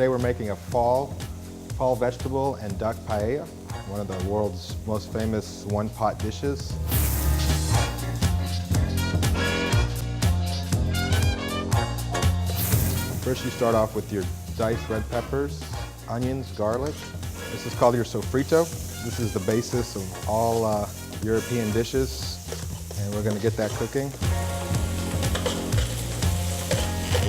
Today we're making a fall vegetable and duck paella, one of the world's most famous one-pot dishes. First you start off with your diced red peppers, onions, garlic. This is called your sofrito. This is the basis of all European dishes, and we're going to get that cooking.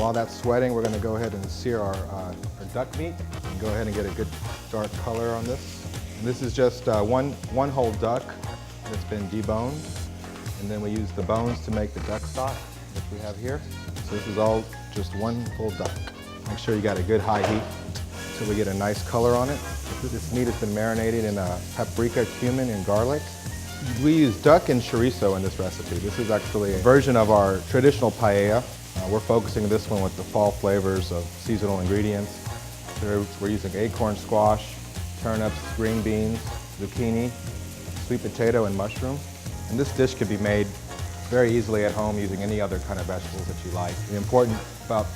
While that's sweating, we're going to go ahead and sear our duck meat and go ahead and get a good dark color on this. And this is just one whole duck that's been deboned, and then we use the bones to make the duck stock, which we have here. So this is all just one full duck. Make sure you got a good high heat until we get a nice color on it. This meat has been marinated in paprika, cumin, and garlic. We use duck and chorizo in this recipe. This is actually a version of our traditional paella. We're focusing this one with the fall flavors of seasonal ingredients. So we're using acorn squash, turnips, green beans, zucchini, sweet potato, and mushroom. And this dish can be made very easily at home using any other kind of vegetables that you like. The important about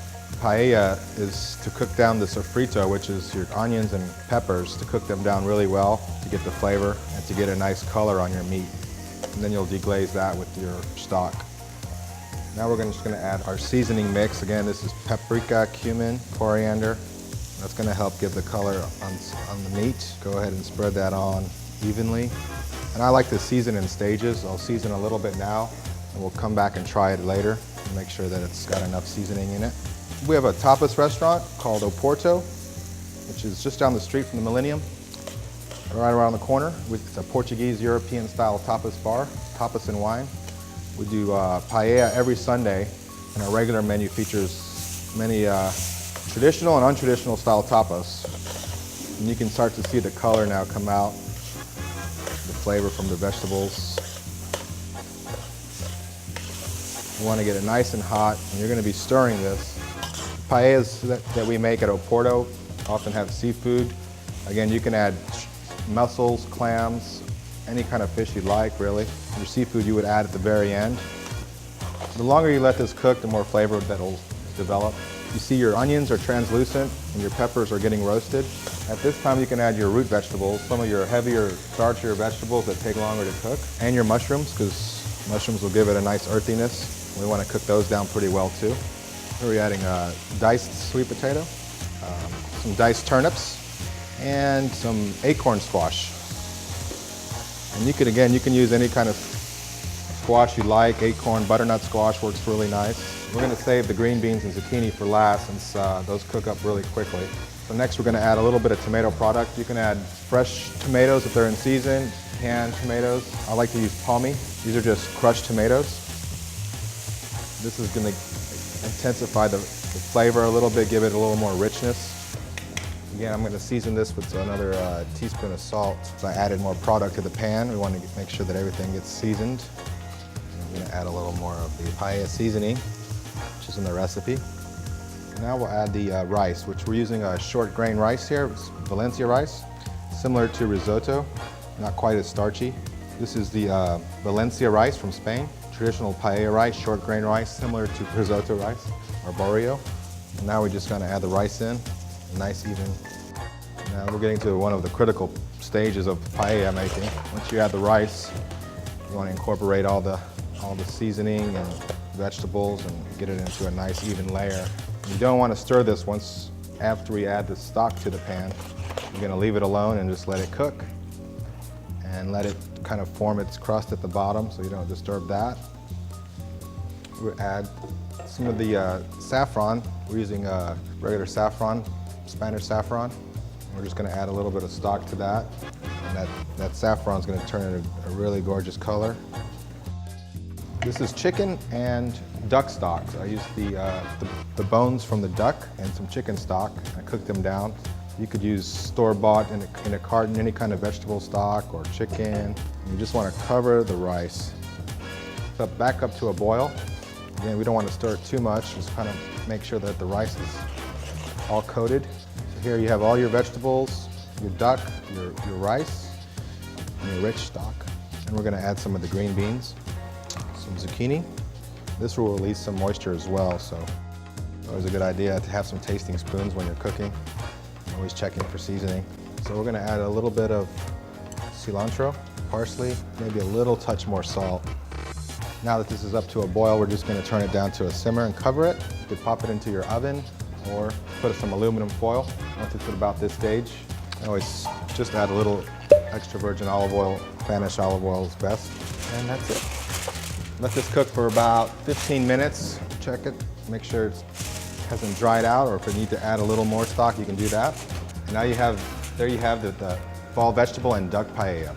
paella is to cook down the sofrito, which is your onions and peppers, to cook them down really well to get the flavor and to get a nice color on your meat. And then you'll deglaze that with your stock. Now we're just going to add our seasoning mix. Again, this is paprika, cumin, coriander. That's going to help give the color on the meat. Go ahead and spread that on evenly. And I like to season in stages. I'll season a little bit now, and we'll come back and try it later and make sure that it's got enough seasoning in it. We have a tapas restaurant called Oporto, which is just down the street from the Millennium, right around the corner. It's a Portuguese European style tapas bar, tapas and wine. We do paella every Sunday, and our regular menu features many traditional and untraditional style tapas. And you can start to see the color now come out, the flavor from the vegetables. You want to get it nice and hot, and you're going to be stirring this. Paellas that we make at Oporto often have seafood. Again, you can add mussels, clams, any kind of fish you'd like, really. Your seafood you would add at the very end. The longer you let this cook, the more flavor that'll develop. You see your onions are translucent and your peppers are getting roasted. At this time you can add your root vegetables, some of your heavier, starchier vegetables that take longer to cook, and your mushrooms, because mushrooms will give it a nice earthiness. We want to cook those down pretty well too. Here we're adding diced sweet potato, some diced turnips, and some acorn squash. And you can use any kind of squash you like. Acorn, butternut squash works really nice. We're going to save the green beans and zucchini for last, since those cook up really quickly. So next we're going to add a little bit of tomato product. You can add fresh tomatoes if they're in season, canned tomatoes. I like to use palmy. These are just crushed tomatoes. This is going to intensify the flavor a little bit, give it a little more richness. Again, I'm going to season this with another teaspoon of salt. So I added more product to the pan. We want to make sure that everything gets seasoned. I'm going to add a little more of the paella seasoning, which is in the recipe. Now we'll add the rice, which we're using a short grain rice here. It's Valencia rice, similar to risotto, not quite as starchy. This is the Valencia rice from Spain. Traditional paella rice, short grain rice, similar to risotto rice or barrio. And now we're just going to add the rice in. Nice even. Now we're getting to one of the critical stages of paella making. Once you add the rice, you want to incorporate all the seasoning and vegetables and get it into a nice even layer. You don't want to stir this after we add the stock to the pan. You're going to leave it alone and just let it cook and let it kind of form its crust at the bottom so you don't disturb that. We'll add some of the saffron. We're using regular saffron, Spanish saffron. We're just going to add a little bit of stock to that, and that saffron is going to turn it a really gorgeous color. This is chicken and duck stock. So I used the bones from the duck and some chicken stock. I cooked them down. You could use store-bought in a carton, any kind of vegetable stock or chicken. You just want to cover the rice. So back up to a boil. Again, we don't want to stir it too much. Just kind of make sure that the rice is all coated. So here you have all your vegetables, your duck, your rice, and your rich stock. And we're going to add some of the green beans, some zucchini. This will release some moisture as well, so it's always a good idea to have some tasting spoons when you're cooking. Always checking for seasoning. So we're gonna add a little bit of cilantro, parsley, maybe a little touch more salt. Now that this is up to a boil, we're just gonna turn it down to a simmer and cover it. You could pop it into your oven or put some aluminum foil. Once it's at about this stage, I always just add a little extra virgin olive oil. Spanish olive oil is best. And that's it. Let this cook for about 15 minutes. Check it, make sure it hasn't dried out, or if you need to add a little more stock, you can do that. And now there you have the fall vegetable and duck paella.